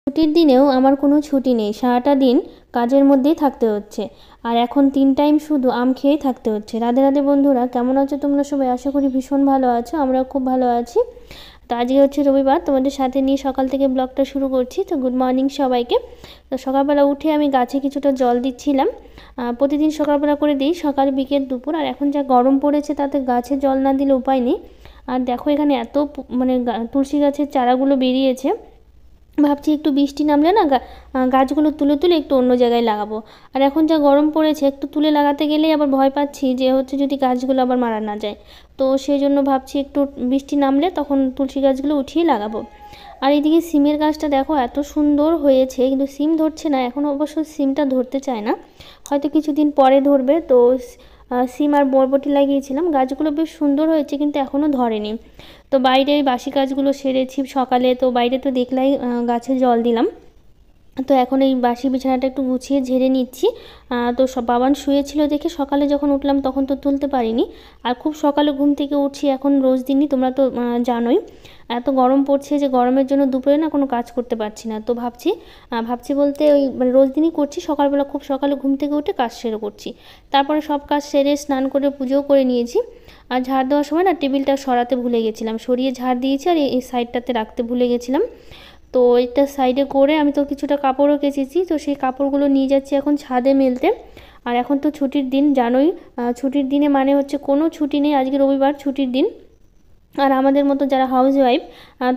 ছুটির দিনেও আমার কোনো ছুটি নেই, সারাটা দিন কাজের মধ্যেই থাকতে হচ্ছে। আর এখন 3 টাইম শুধু আম খেয়েই থাকতে হচ্ছে। রাধে রাধে বন্ধুরা, কেমন আছো তোমরা সবাই? আশা করি ভীষণ ভালো আছো, আমরাও খুব ভালো আছি। তো আজকে হচ্ছে রবিবার, তোমাদের সাথে নিয়ে সকাল থেকে ব্লগটা শুরু করছি। তো গুড মর্নিং সবাইকে। তো সকালবেলা উঠে আমি গাছে কিছুটা জল দিচ্ছিলাম। প্রতিদিন সকালবেলা করে দিই, সকাল বিকেল দুপুর। আর এখন যা গরম পড়েছে তাতে গাছে জল না দিলে উপায় নেই। আর দেখো এখানে এত মানে তুলসী গাছের চারাগুলো বেরিয়েছে। ভাবছি একটু বৃষ্টি নামলে না গাছগুলো তুলে তুলে একটু অন্য জায়গায় লাগাবো। আর এখন যা গরম পড়েছে, একটু তুলে লাগাতে গেলেই আবার ভয় পাচ্ছি যে হচ্ছে যদি গাছগুলো আবার মারা না যায়। তো সেই জন্য ভাবছি একটু বৃষ্টি নামলে তখন তুলসী গাছগুলো উঠিয়ে লাগাবো। আর এইদিকে সিমের গাছটা দেখো এত সুন্দর হয়েছে, কিন্তু সিম ধরছে না এখন, অবশ্য সিমটা ধরতে চায় না, হয়তো কিছুদিন পরে ধরবে। তো সিম আর বরবটি লাগিয়েছিলাম, গাছগুলো বেশ সুন্দর হয়েছে কিন্তু এখনও ধরেনি। তো বাইরে বাসি কাজগুলো সেরেছি সকালে, তো বাইরে তো দেখলাই গাছে জল দিলাম। তো এখন এই বাসি বিছানাটা একটু গুছিয়ে ঝেড়ে নিচ্ছি। তো বাবান শুয়েছিল দেখে সকালে যখন উঠলাম তখন তো তুলতে পারিনি। আর খুব সকালে ঘুম থেকে উঠছি এখন, রোজ দিনই, তোমরা তো জানোই এত গরম পড়ছে যে গরমের জন্য দুপুরে না কোনো কাজ করতে পারছি না। তো ভাবছি বলতে ওই মানে রোজ দিনই করছি, সকালবেলা খুব সকালে ঘুম থেকে উঠে কাজ সেরে করছি। তারপরে সব কাজ সেরে স্নান করে পুজোও করে নিয়েছি। আর ঝাড় দেওয়ার সময় না টেবিলটা সরাতে ভুলে গেছিলাম, সরিয়ে ঝাড় দিয়েছি আর এই সাইডটাতে রাখতে ভুলে গেছিলাম। তো এটা সাইডে করে আমি তো কিছুটা কাপড়ও কেচেছি, তো সেই কাপড়গুলো নিয়ে যাচ্ছি এখন ছাদে মেলতে। আর এখন তো ছুটির দিন জানোই, ছুটির দিনে মানে হচ্ছে কোনো ছুটি নেই, আজকে রবিবার ছুটির দিন। আর আমাদের মতো যারা হাউসওয়াইফ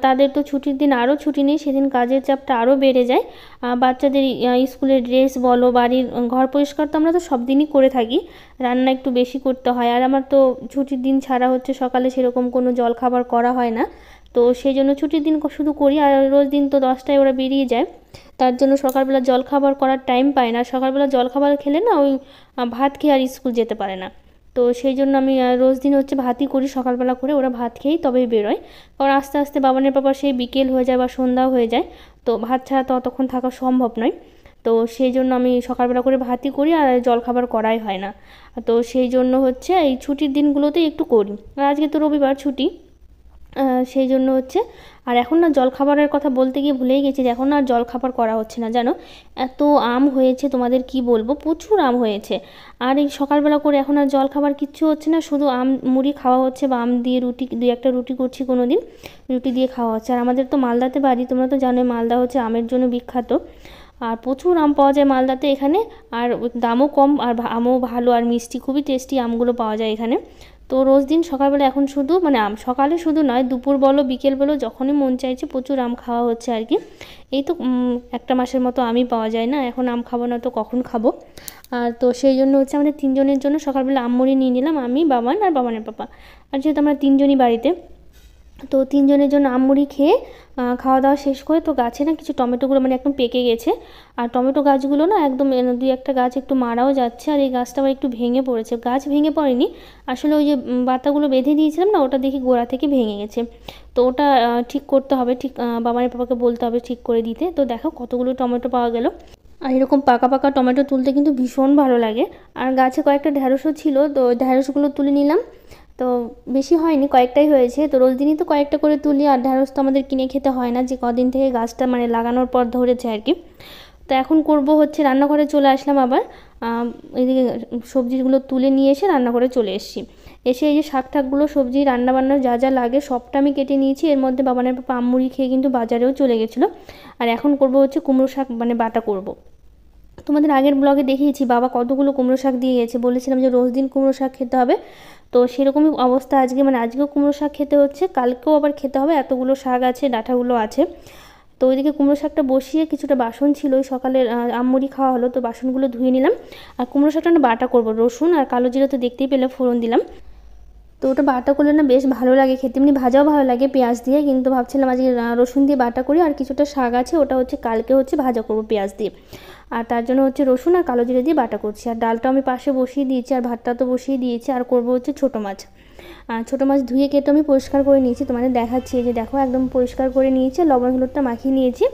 তাদের তো ছুটির দিন আরও ছুটি নেই, সেদিন কাজের চাপটা আরও বেড়ে যায়। বাচ্চাদের স্কুলের ড্রেস বলো, বাড়ির ঘর পরিষ্কার তো আমরা তো সব দিনই করে থাকি, রান্না একটু বেশি করতে হয়। আর আমার তো ছুটির দিন ছাড়া হচ্ছে সকালে সেরকম কোনো জল খাবার করা হয় না। তো সেই জন্য ছুটির দিন শুধু করি, আর রোজ দিন তো 10টায় ওরা বেরিয়ে যায়, তার জন্য সকালবেলা জল খাবার করার টাইম পায় না। সকালবেলা জল খাবার খেলে না ওই ভাত খেয়ে আর স্কুল যেতে পারে না। তো সেই জন্য আমি রোজ দিন হচ্ছে ভাতই করি সকালবেলা করে, ওরা ভাত খেয়েই তবেই বেরোয়। কারণ আস্তে আস্তে বাবানের পাপা সেই বিকেল হয়ে যায় বা সন্ধ্যাও হয়ে যায়, তো ভাত ছাড়া তো অতক্ষণ থাকা সম্ভব নয়। তো সেই জন্য আমি সকালবেলা করে ভাতই করি, আর জলখাবার করাই হয় না। তো সেই জন্য হচ্ছে এই ছুটির দিনগুলোতেই একটু করি। আর আজকে তো রবিবার ছুটি, সেই জন্য হচ্ছে। আর এখন না জলখাবারের কথা বলতে গিয়ে ভুলেই গেছি যে এখন আর জলখাবার করা হচ্ছে না, জানো এত আম হয়েছে তোমাদের কি বলবো, প্রচুর আম হয়েছে। আর এই সকালবেলা করে এখন আর জলখাবার কিচ্ছু হচ্ছে না, শুধু আম মুড়ি খাওয়া হচ্ছে, বা আম দিয়ে রুটি, দুই একটা রুটি করছি কোনো দিন, রুটি দিয়ে খাওয়া হচ্ছে। আর আমাদের তো মালদাতে বাড়ি, তোমরা তো জানোই মালদা হচ্ছে আমের জন্য বিখ্যাত। আর প্রচুর আম পাওয়া যায় মালদাতে এখানে, আর দামও কম, আর আমও ভালো, আর মিষ্টি, খুবই টেস্টি আমগুলো পাওয়া যায় এখানে। তো রোজ দিন সকালবেলা এখন শুধু মানে আম, সকালে শুধু নয়, দুপুর বলো বিকেল বলো যখনই মন চাইছে প্রচুর আম খাওয়া হচ্ছে আর কি। এই তো একটা মাসের মতো আমই পাওয়া যায় না, এখন আম খাবো না তো কখন খাবো। আর তো সেই জন্য হচ্ছে আমাদের তিনজনের জন্য সকালবেলা আম মুড়ি নিয়ে নিলাম, আমি, বাবান আর বাবানের পাপা। আর যেহেতু আমরা তিনজনই বাড়িতে, তো তিনজনের জন্য আম মুড়ি খেয়ে খাওয়া দাওয়া শেষ করে, তো গাছে না কিছু টমেটোগুলো মানে একদম পেকে গেছে। আর টমেটো গাছগুলো না একদম দুই একটা গাছ একটু মারাও যাচ্ছে, আর এই গাছটা আবার একটু ভেঙে পড়েছে। গাছ ভেঙে পড়েনি আসলে, ওই যে বাতাগুলো বেঁধে দিয়েছিলাম না, ওটা দেখি গোড়া থেকে ভেঙে গেছে। তো ওটা ঠিক করতে হবে, ঠিক বাবানের পাপাকে বলতে হবে ঠিক করে দিতে। তো দেখো কতগুলো টমেটো পাওয়া গেল। আর এরকম পাকা পাকা টমেটো তুলতে কিন্তু ভীষণ ভালো লাগে। আর গাছে কয়েকটা ঢ্যাঁড়সও ছিল, তো ঢ্যাঁড়সগুলো তুলে নিলাম। তো বেশি হয়নি, কয়েকটাই হয়েছে। তো রোজ দিনই তো কয়েকটা করে তুলি, আর ঢ্যাঁড়স তো আমাদের কিনে খেতে হয় না, যে কদিন থেকে গাছটা মানে লাগানোর পর ধরেছে আর কি। তো এখন করব হচ্ছে, রান্নাঘরে চলে আসলাম আবার। এদিকে সবজিগুলো তুলে নিয়ে এসে রান্নাঘরে চলে এসেছি। এসে এই যে শাক ঠাকগুলো, সবজি রান্নাবান্নার যা যা লাগে সবটা আমি কেটে নিয়েছি। এর মধ্যে বাবানের পাপা আম মুড়ি খেয়ে কিন্তু বাজারেও চলে গেছিলো। আর এখন করব হচ্ছে কুমড়ো শাক মানে বাটা করব। তোমাদের আগের ব্লগে দেখিয়েছি বাবা কতগুলো কুমড়ো শাক দিয়ে গেছে, বলেছিলাম যে রোজ দিন কুমড়ো শাক খেতে হবে। তো সেরকমই অবস্থা আজকে, মানে আজকেও কুমড়ো শাক খেতে হচ্ছে, কালকেও আবার খেতে হবে, এতগুলো শাক আছে, ডাঁটাগুলো আছে। তো ওইদিকে কুমড়ো শাকটা বসিয়ে কিছুটা বাসন ছিল, ওই সকালের আমমুড়ি খাওয়া হলো, তো বাসনগুলো ধুয়ে নিলাম। আর কুমড়ো শাকটা না বাটা করবো, রসুন আর কালো জিরা তো দেখতেই পেলে, ফোড়ন দিলাম। তো ওটা বাটা করলে না বেশ ভালো লাগে খেতে, এমনি ভাজাও ভালো লাগে পেঁয়াজ দিয়ে, কিন্তু ভাবছিলাম আজকে রসুন দিয়ে বাটা করি। আর কিছুটা শাক আছে, ওটা হচ্ছে কালকে হচ্ছে ভাজা করবো পেঁয়াজ দিয়ে। আর তার জন্য হচ্ছে রসুন আর কালো জিরে দিয়ে বাটা করছি। আর ডালটা আমি পাশে বসিয়ে দিয়েছি, আর ভাতটা তো বসিয়ে দিয়েছি। আর করবো হচ্ছে ছোটো মাছ। আর ছোটো মাছ ধুয়ে কেটে আমি পরিষ্কার করে নিয়েছি, তোমাদের দেখাচ্ছি, এই যে দেখো একদম পরিষ্কার করে নিয়েছি, লবণ হলুদটা মাখিয়ে নিয়েছি।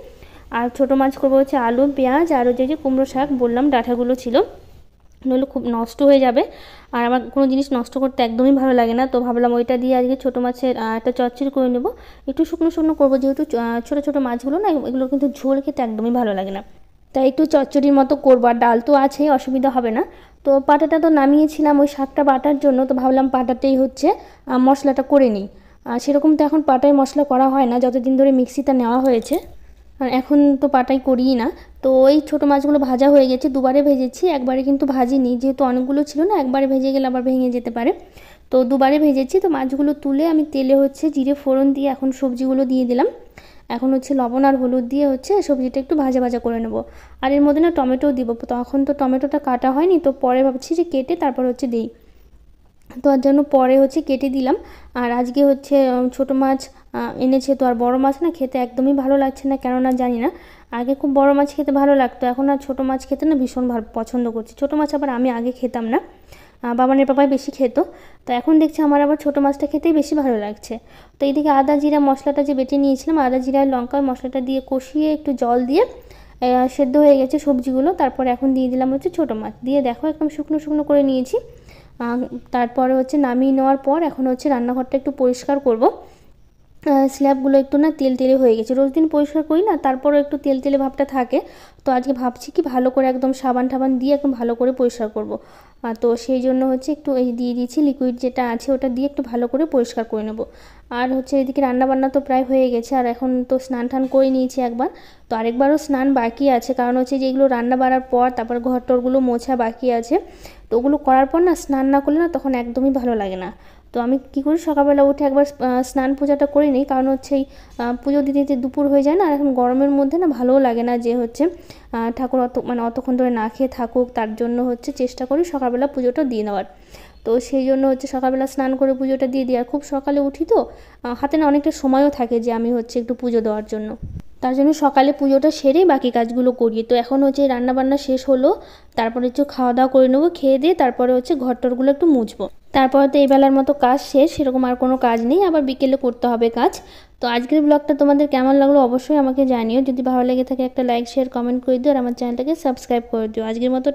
আর ছোটো মাছ করবো হচ্ছে আলু পেঁয়াজ, আর যে কুমড়ো শাক বললাম ডাঁটাগুলো ছিল নইলে খুব নষ্ট হয়ে যাবে। আর আমার কোনো জিনিস নষ্ট করতে একদমই ভালো লাগে না। তো ভাবলাম ওইটা দিয়ে আজকে ছোটো মাছের একটা চচ্চড়ি করে নেব। একটু শুকনো শুকনো করবো, যেহেতু ছোটো ছোটো মাছগুলো না, এগুলো কিন্তু ঝোল খেতে একদমই ভালো লাগে না। তাই একটু চচ্চড়ির মতো করবো। আর ডাল তো আছেই, অসুবিধা হবে না। তো পাটাটা তো নামিয়েছিলাম ওই শাকটা বাটার জন্য, তো ভাবলাম পাটাতেই হচ্ছে মশলাটা করে নিই। আর সেরকম তো এখন পাটায় মশলা করা হয় না, যতদিন ধরে মিক্সিটা নেওয়া হয়েছে। আর এখন তো পাটাই করিই না। তো ওই ছোটো মাছগুলো ভাজা হয়ে গেছে, দুবারে ভেজেছি, একবারে কিন্তু ভাজিনি, যেহেতু অনেকগুলো ছিল না, একবারে ভেজে গেলে আবার ভেঙে যেতে পারে। তো দুবারে ভেজেছি। তো মাছগুলো তুলে আমি তেলে হচ্ছে জিরে ফোড়ন দিয়ে এখন সবজিগুলো দিয়ে দিলাম। এখন হচ্ছে লবণ আর হলুদ দিয়ে হচ্ছে সবজিটা একটু ভাজা ভাজা করে নেব। আর এর মধ্যে না টমেটোও দিব, তখন তো টমেটোটা কাটা হয়নি, তো পরে ভাবছি যে কেটে তারপর হচ্ছে দিই। তো আর জন্য পরে হচ্ছে কেটে দিলাম। আর আজকে হচ্ছে ছোটো মাছ এনেছে, তো আর বড় মাছ না খেতে একদমই ভালো লাগছে না, কেননা জানি না। আগে খুব বড় মাছ খেতে ভালো লাগতো, এখন আর ছোটো মাছ খেতে না ভীষণ ভালো পছন্দ করছি। ছোটো মাছ আবার আমি আগে খেতাম না, বাবানের পাপাই বেশি খেত। তো এখন দেখছি আমার আবার ছোটো মাছটা খেতেই বেশি ভালো লাগছে। তো এইদিকে আদা জিরা মশলাটা যে বেটে নিয়েছিলাম, আদা জিরা লঙ্কা মশলাটা দিয়ে কষিয়ে একটু জল দিয়ে সেদ্ধ হয়ে গেছে সবজিগুলো। তারপর এখন দিয়ে দিলাম হচ্ছে ছোটো মাছ দিয়ে, দেখো একদম শুকনো শুকনো করে নিয়েছি। তারপরে হচ্ছে নামিয়ে নেওয়ার পর এখন হচ্ছে রান্নাঘরটা একটু পরিষ্কার করব। স্ল্যাবগুলো একটু না তেল তেলে হয়ে গেছে, রোজ দিন পরিষ্কার করি না, তারপরও একটু তেল তেলে ভাবটা থাকে। তো আজকে ভাবছি কি ভালো করে একদম সাবান টাবান দিয়ে একদম ভালো করে পরিষ্কার করব। তো সেই জন্য হচ্ছে একটু এই দিয়ে দিয়েছি লিকুইড যেটা আছে, ওটা দিয়ে একটু ভালো করে পরিষ্কার করে নেব। আর হচ্ছে এদিকে রান্নাবান্না তো প্রায় হয়ে গেছে, আর এখন তো স্নান টান করে নিয়েছি একবার। তো আরেকবারও স্নান বাকি আছে, কারণ হচ্ছে যে এগুলো রান্না বাড়ার পর তারপর ঘর টরগুলো মোছা বাকি আছে। তো ওগুলো করার পর না স্নান না করলে না তখন একদমই ভালো লাগে না। তো আমি কী করি, সকালবেলা উঠে একবার স্নান পূজাটা করে নিই, কারণ হচ্ছে এই পুজো দিতে দিতে দুপুর হয়ে যায় না। আর এখন গরমের মধ্যে না ভালোও লাগে না যে হচ্ছে ঠাকুর অতক্ষণ ধরে না খেয়ে থাকুক, তার জন্য হচ্ছে চেষ্টা করি সকালবেলা পুজোটা দিয়ে নেওয়ার। তো সেই জন্য হচ্ছে সকালবেলা স্নান করে পুজোটা দিয়ে দিই। আর খুব সকালে উঠি তো হাতে না অনেকটা সময়ও থাকে যে আমি হচ্ছে একটু পুজো দেওয়ার জন্য, তার জন্য সকালে পুজোটা সেরেই বাকি কাজগুলো করি। তো এখন হচ্ছে রান্নাবান্না শেষ হলো, তারপরে একটু খাওয়া দাওয়া করে নেবো, খেয়ে দিয়ে তারপরে হচ্ছে ঘর টরগুলো একটু মুছবো। তারপরে তো এই বেলার মতো কাজ শেষ, সেরকম আর কোনো কাজ নেই, আবার বিকেলে করতে হবে কাজ। তো আজকের ব্লগটা তোমাদের কেমন লাগলো অবশ্যই আমাকে জানিও। যদি ভালো লেগে থাকে একটা লাইক শেয়ার কমেন্ট করে দিও, আর আমার চ্যানেলটাকে সাবস্ক্রাইব করে দিও। আজকের মতো